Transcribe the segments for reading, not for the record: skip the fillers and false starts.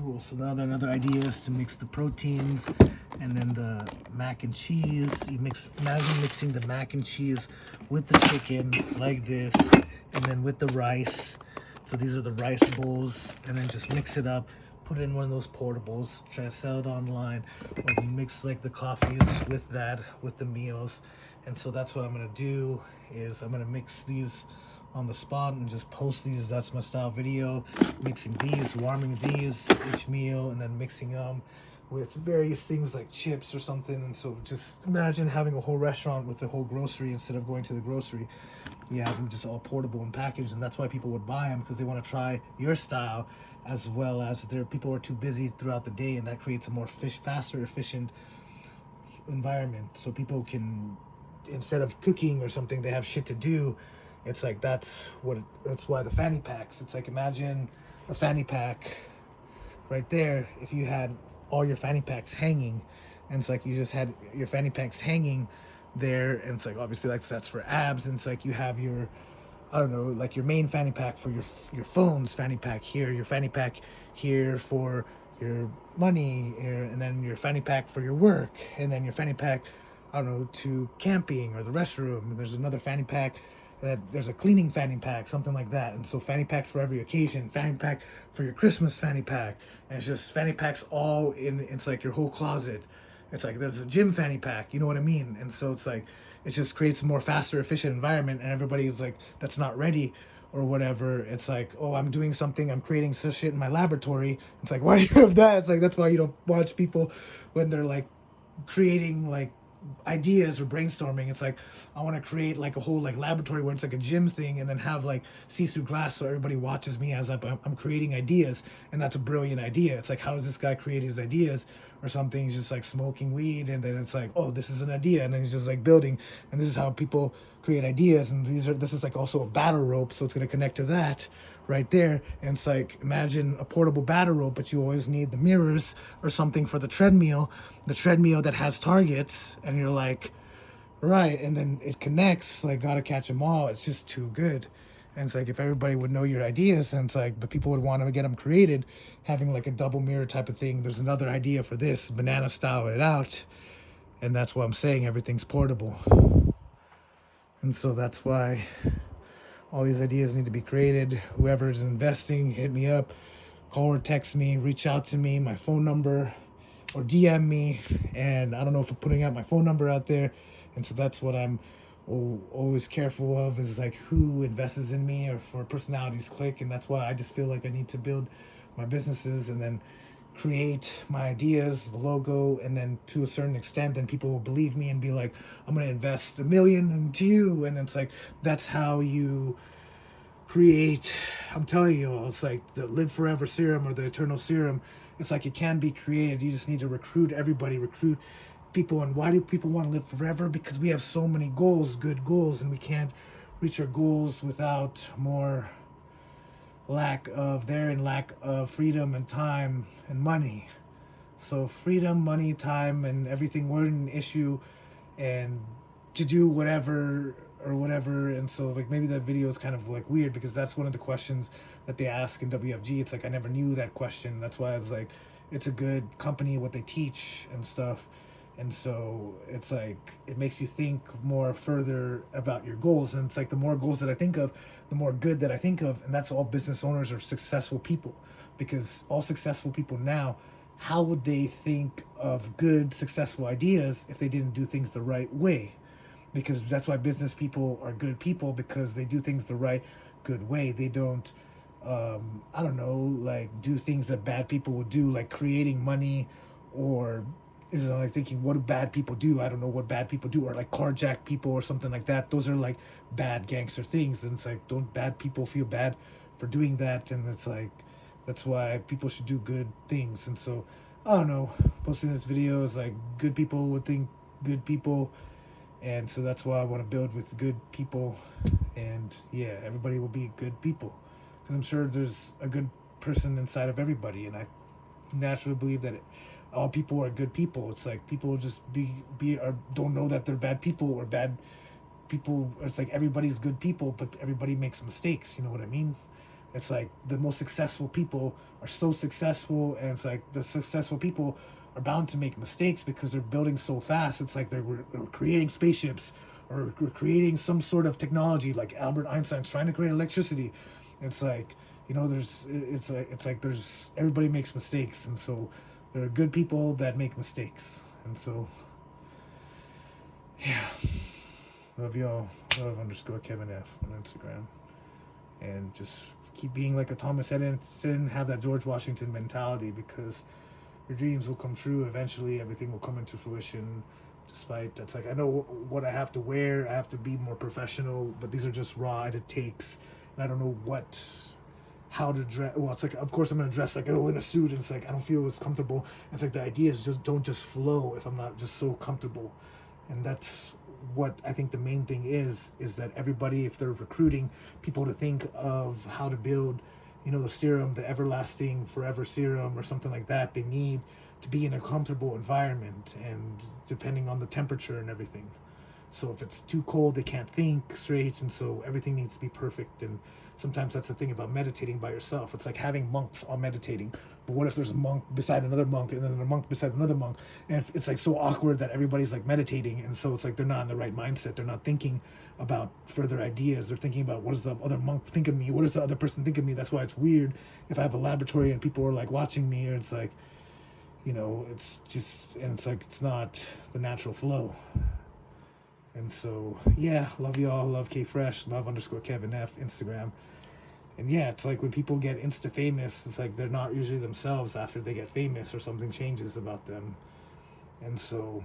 Cool. So now another idea is to mix the proteins and then the mac and cheese. Imagine mixing the mac and cheese with the chicken like this, and then with the rice. So these are the rice bowls, and then just mix it up. Put it in one of those portables. Try to sell it online, or mix like the coffees with that, with the meals. And so that's what I'm gonna do. Is I'm gonna mix these on the spot and just post these. That's my style video, mixing these, warming these each meal, and then mixing them with various things like chips or something. And so just imagine having a whole restaurant with a whole grocery instead of going to the grocery. You have them just all portable and packaged, and that's why people would buy them, because they want to try your style, as well as people are too busy throughout the day, and that creates a more faster, efficient environment. So people can, instead of cooking or something, they have shit to do. It's like that's why the fanny packs. It's like, imagine a fanny pack right there. If you had all your fanny packs hanging, and it's like you just had your fanny packs hanging there, and it's like obviously like that's for abs, and it's like you have your, I don't know, like your main fanny pack for your phone's fanny pack here, your fanny pack here for your money here, and then your fanny pack for your work, and then your fanny pack, I don't know, to camping or the restroom. And there's another fanny pack that there's a cleaning fanny pack, something like that. And so fanny packs for every occasion, fanny pack for your Christmas fanny pack, and it's just fanny packs all in. It's like your whole closet. It's like there's a gym fanny pack, you know what I mean? And so it's like it just creates a more faster, efficient environment, and everybody is like that's not ready or whatever. It's like, oh, I'm doing something, I'm creating some shit in my laboratory. It's like, why do you have that? It's like that's why you don't watch people when they're like creating like ideas or brainstorming. It's like I want to create like a whole like laboratory where it's like a gym thing, and then have like see-through glass so everybody watches me as I'm creating ideas. And that's a brilliant idea. It's like, how does this guy create his ideas? Or something, he's just like smoking weed, and then it's like, oh, this is an idea, and then he's just like building. And this is how people create ideas. And this is like also a battle rope, so it's going to connect to that right there. And it's like, imagine a portable battle rope, but you always need the mirrors or something for the treadmill that has targets. And you're like, right, and then it connects, like gotta catch them all. It's just too good. And it's like, if everybody would know your ideas, and it's like, but people would want to get them created, having like a double mirror type of thing. There's another idea for this, banana style it out. And that's what I'm saying, everything's portable. And so that's why all these ideas need to be created. Whoever is investing, hit me up, call or text me, reach out to me, my phone number, or DM me. And I don't know if I'm putting out my phone number out there. And so that's what I'm always careful of, is like who invests in me, or for personalities click. And that's why I just feel like I need to build my businesses and then create my ideas, the logo, and then to a certain extent, then people will believe me and be like, I'm going to invest $1 million into you. And it's like, that's how you create. I'm telling you, it's like the live forever serum or the eternal serum. It's like it can be created. You just need to recruit everybody, recruit people. And why do people want to live forever? Because we have so many goals, good goals, and we can't reach our goals without more lack of freedom and time and money. So freedom, money, time, and everything weren't an issue, and to do whatever or whatever. And so like maybe that video is kind of like weird, because that's one of the questions that they ask in WFG. It's like I never knew that question. That's why I was like, it's a good company, what they teach and stuff. And so it's like it makes you think more further about your goals. And it's like the more goals that I think of, the more good that I think of. And that's all business owners are successful people, because all successful people now, how would they think of good, successful ideas if they didn't do things the right way? Because that's why business people are good people, because they do things the right, good way. They don't, I don't know, like do things that bad people would do, like creating money, or is like thinking, what do bad people do? I don't know what bad people do, or like carjack people or something like that. Those are like bad gangster things. And it's like, don't bad people feel bad for doing that? And it's like, that's why people should do good things. And so, I don't know, posting this video is like good people would think good people. And so that's why I want to build with good people. And yeah, everybody will be good people, because I'm sure there's a good person inside of everybody. And I naturally believe that all people are good people. It's like people just or don't know that they're bad people or bad people. It's like everybody's good people, but everybody makes mistakes. You know what I mean? It's like the most successful people are so successful, and it's like the successful people are bound to make mistakes because they're building so fast. It's like they're creating spaceships or creating some sort of technology, like Albert Einstein's trying to create electricity. It's like, it's like there's everybody makes mistakes, and so there are good people that make mistakes, and so yeah, love y'all. Love underscore Kevin F on Instagram, and just keep being like a Thomas Edison. Have that George Washington mentality, because your dreams will come true eventually. Everything will come into fruition. Despite that's like, I know what I have to wear. I have to be more professional, but these are just raw edit takes, and I don't know how to dress. Well, it's like, of course I'm gonna dress like, oh, in a suit, and it's like I don't feel as comfortable. It's like the ideas just don't just flow if I'm not just so comfortable. And that's what I think the main thing is that everybody, if they're recruiting people to think of how to build, the serum, the everlasting forever serum or something like that, they need to be in a comfortable environment, and depending on the temperature and everything. So if it's too cold, they can't think straight, and so everything needs to be perfect. And sometimes that's the thing about meditating by yourself. It's like having monks all meditating, but what if there's a monk beside another monk, and then a monk beside another monk, and it's like so awkward that everybody's like meditating, and so it's like they're not in the right mindset. They're not thinking about further ideas. They're thinking about, what does the other monk think of me? What does the other person think of me? That's why it's weird if I have a laboratory and people are like watching me, or it's like, it's just, and it's like, it's not the natural flow. And so, yeah, love y'all. Love K Fresh. Love underscore Kevin F. Instagram. And yeah, it's like when people get insta famous, it's like they're not usually themselves after they get famous, or something changes about them. And so,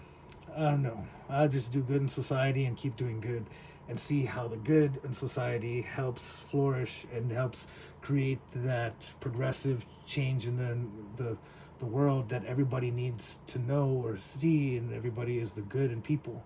I don't know. I just do good in society and keep doing good, and see how the good in society helps flourish and helps create that progressive change in the world that everybody needs to know or see, and everybody is the good in people.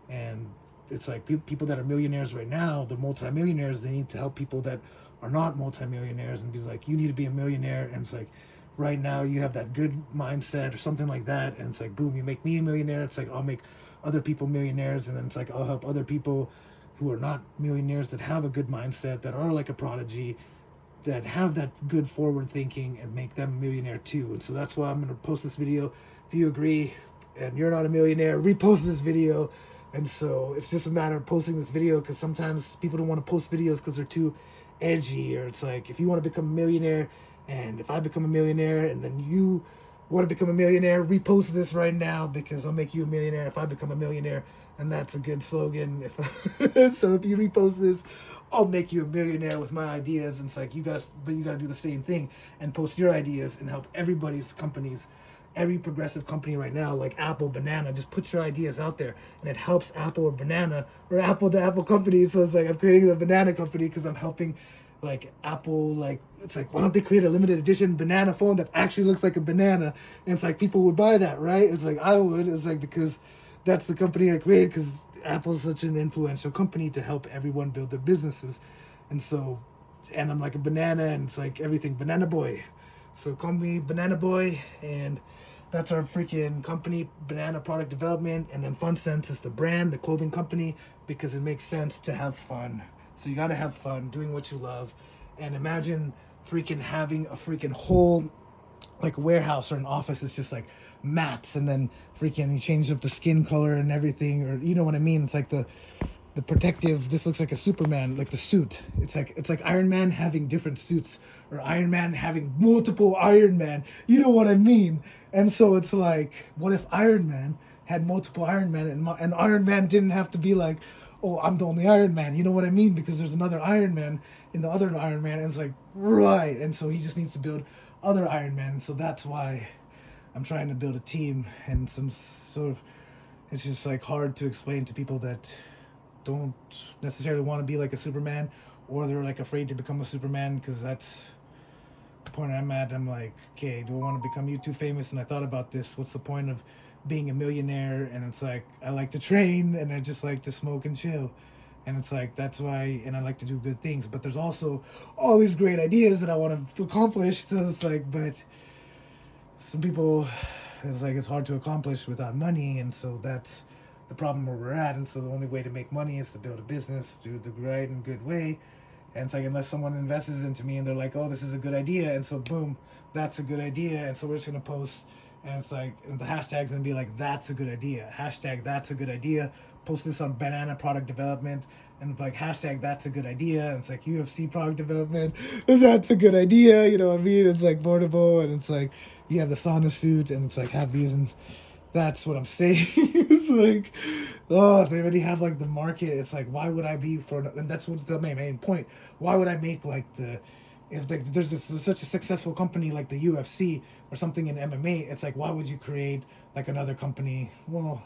And it's like people that are millionaires right now, the multimillionaires, they need to help people that are not multimillionaires, and be like, you need to be a millionaire. And it's like, right now you have that good mindset or something like that, and it's like, boom, you make me a millionaire. It's like, I'll make other people millionaires, and then it's like, I'll help other people who are not millionaires, that have a good mindset, that are like a prodigy, that have that good forward thinking, and make them a millionaire too. And so that's why I'm going to post this video. If you agree and you're not a millionaire, repost this video. And so it's just a matter of posting this video, because sometimes people don't want to post videos because they're too edgy. Or it's like, if you want to become a millionaire, and if I become a millionaire and then you want to become a millionaire, repost this right now, because I'll make you a millionaire if I become a millionaire. And that's a good slogan. So if you repost this, I'll make you a millionaire with my ideas. And it's like, you gotta do the same thing and post your ideas, and help everybody's companies. Every progressive company right now, like Apple, Banana, just put your ideas out there, and it helps Apple or Banana, or Apple, the Apple company. So it's like, I'm creating a banana company because I'm helping like Apple. Like, it's like, why don't they create a limited edition banana phone that actually looks like a banana? And it's like, people would buy that, right? It's like, I would. It's like, because that's the company I created, because Apple's such an influential company to help everyone build their businesses. And so, and I'm like a banana, and it's like everything banana boy. So call me Banana Boy, and that's our freaking company, Banana Product Development. And then Fun Sense is the brand, the clothing company, because it makes sense to have fun. So you got to have fun doing what you love. And imagine freaking having a freaking whole like warehouse or an office is just like mats, and then freaking you change up the skin color and everything, or you know what I mean. It's like the protective, this looks like a Superman, like the suit. It's like Iron Man having different suits, or Iron Man having multiple Iron Man. You know what I mean? And so it's like, what if Iron Man had multiple Iron Man, and Iron Man didn't have to be like, oh, I'm the only Iron Man. You know what I mean? Because there's another Iron Man in the other Iron Man, and it's like, right. And so he just needs to build other Iron Man. So that's why I'm trying to build a team, and some sort of, it's just like hard to explain to people that don't necessarily want to be like a Superman, or they're like afraid to become a Superman, because that's the point I'm at. I'm like, okay, do I want to become YouTube famous? And I thought about this. What's the point of being a millionaire? And it's like, I like to train, and I just like to smoke and chill. And it's like, that's why, and I like to do good things. But there's also all these great ideas that I want to accomplish. So it's like, but some people, it's like, it's hard to accomplish without money. And so that's the problem where we're at. And so the only way to make money is to build a business, do the right and good way. And it's like, unless someone invests into me and they're like, oh, this is a good idea, and so boom, that's a good idea, and so we're just gonna post, and it's like, and the hashtag's gonna be like, that's a good idea, hashtag that's a good idea, post this on banana product development, and like hashtag that's a good idea, and it's like UFC product development, and that's a good idea, you know what I mean? It's like portable, and it's like you have the sauna suit, and it's like have these, and that's what I'm saying. It's like, oh, they already have like the market. It's like, why would I be for? And that's what the main point. Why would I make like the, if like, there's such a successful company like the UFC or something in MMA? It's like, why would you create like another company? Well,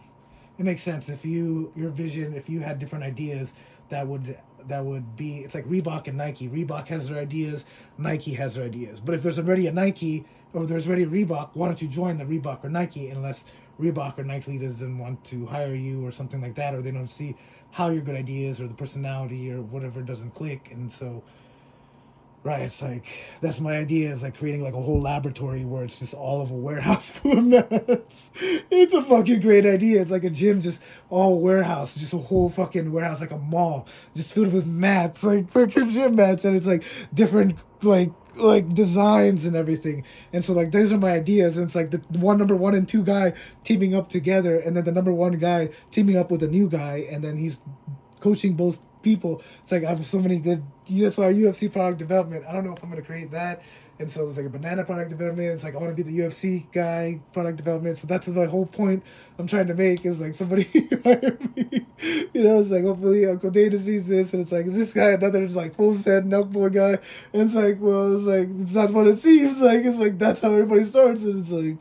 it makes sense if your vision, if you had different ideas, that would be, it's like Reebok and Nike. Reebok has their ideas, Nike has their ideas. But if there's already a Nike or there's already a Reebok, why don't you join the Reebok or Nike, unless Reebok or Nike doesn't want to hire you or something like that, or they don't see how your good ideas or the personality or whatever doesn't click. And so, right, it's like, that's my idea, is like creating like a whole laboratory where it's just all of a warehouse full of mats. It's a fucking great idea. It's like a gym, just all warehouse, just a whole fucking warehouse, like a mall, just filled with mats, like fucking gym mats, and it's like different like designs and everything. And so like those are my ideas, and it's like the one number one and two guy teaming up together, and then the number one guy teaming up with a new guy, and then he's coaching both people. It's like I have so many good. That's why UFC product development. I don't know if I'm gonna create that. And so it's like a banana product development. It's like I want to be the UFC guy product development. So that's my whole point I'm trying to make, is like somebody hire me. You know, it's like hopefully Uncle Data sees this, and it's like, is this guy another like full set milk boy guy? And it's like, well, it's like it's not what it seems like. It's like that's how everybody starts, and it's like,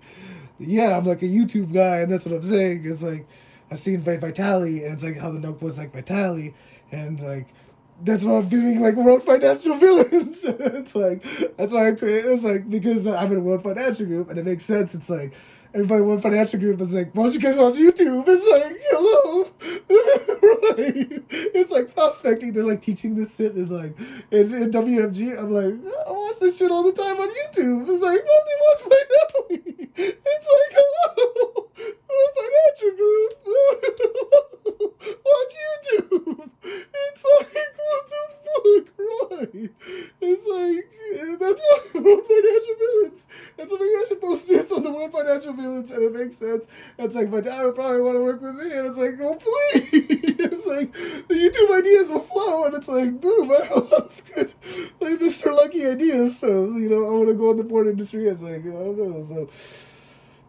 yeah, I'm like a YouTube guy, and that's what I'm saying. It's like I've seen Vitali, and it's like how the Nook was like Vitali, and like that's why I'm doing like World Financial Villains. It's like that's why I created. It's like because I'm in a World Financial Group, and it makes sense. It's like everybody in World Financial Group is like, why don't you guys watch YouTube? It's like, hello, right? It's like prospecting. They're like teaching this shit in like in WFG. I'm like, I watch this shit all the time on YouTube. It's like, well, they watch my Nelly. It's like, hello, World Financial Group. Watch YouTube. It's like, what the fuck, right? It's like, that's why World Financial Villains. That's what maybe I should post this on the World Financial Villains, and it makes sense. It's like, my dad would probably want to work with me, and it's like, oh, please. It's like, the YouTube ideas will flow, and it's like, boom, I have a lot of good, like, Mr. Lucky ideas, so, you know, I want to go in the porn industry. It's like, I don't know, so,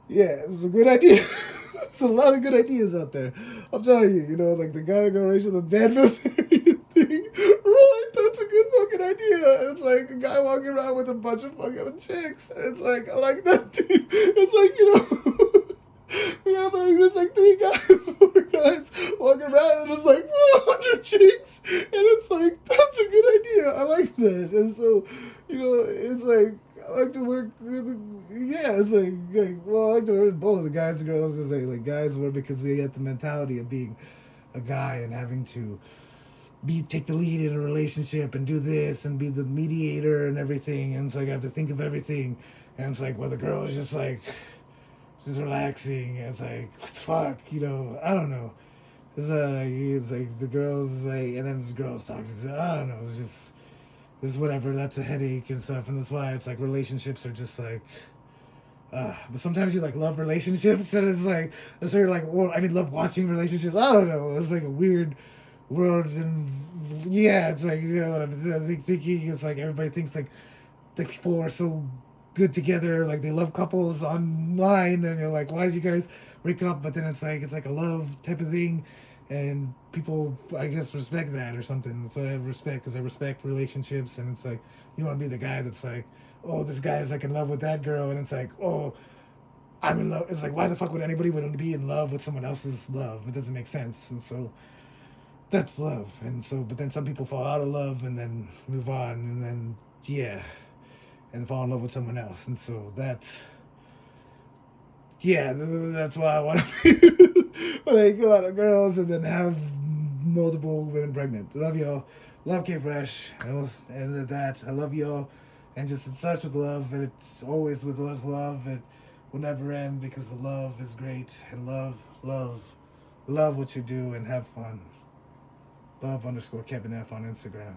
yeah, it's a good idea. There's a lot of good ideas out there. I'm telling you, you know, like the guy girl ratio, the dad thing. Right, that's a good fucking idea. It's like a guy walking around with a bunch of fucking chicks. It's like, I like that too. It's like, you know, yeah, but there's like 3 guys, 4 guys walking around, and there's like 400 chicks. And it's like, that's a good idea. I like that. And so, you know, it's like, I like to work with, yeah, it's like, well, I like to work with both the guys and girls. It's like guys work because we get the mentality of being a guy and having to take the lead in a relationship and do this and be the mediator and everything. And it's like I have to think of everything. And it's like, well, the girl is just like, just relaxing. And it's like, what the fuck, you know, I don't know. It's like the girls is like, and then the girls talking. I don't know. It's just. This whatever, that's a headache and stuff, and that's why it's like relationships are just like, but sometimes you like love relationships, and it's like, that's sort of like, well, I mean, love watching relationships. I don't know, it's like a weird world, and yeah, it's like, you know what I'm thinking. It's like everybody thinks like the people are so good together, like they love couples online, and you're like, why did you guys break up? But then it's like a love type of thing, and people, I guess, respect that or something. So I have respect because I respect relationships, and it's like you want to be the guy that's like, oh, this guy is like in love with that girl, and it's like, oh, I'm in love. It's like, why the fuck would anybody want to be in love with someone else's love? It doesn't make sense. And so that's love. And so, but then some people fall out of love and then move on, and then yeah, and fall in love with someone else. And so that's why I want to like a lot of girls and then have multiple women pregnant. Love y'all. Love K Fresh. And that, I love y'all. And just it starts with love, and it's always with us love. It will never end because the love is great. And love what you do and have fun. Love _ Kevin F on Instagram.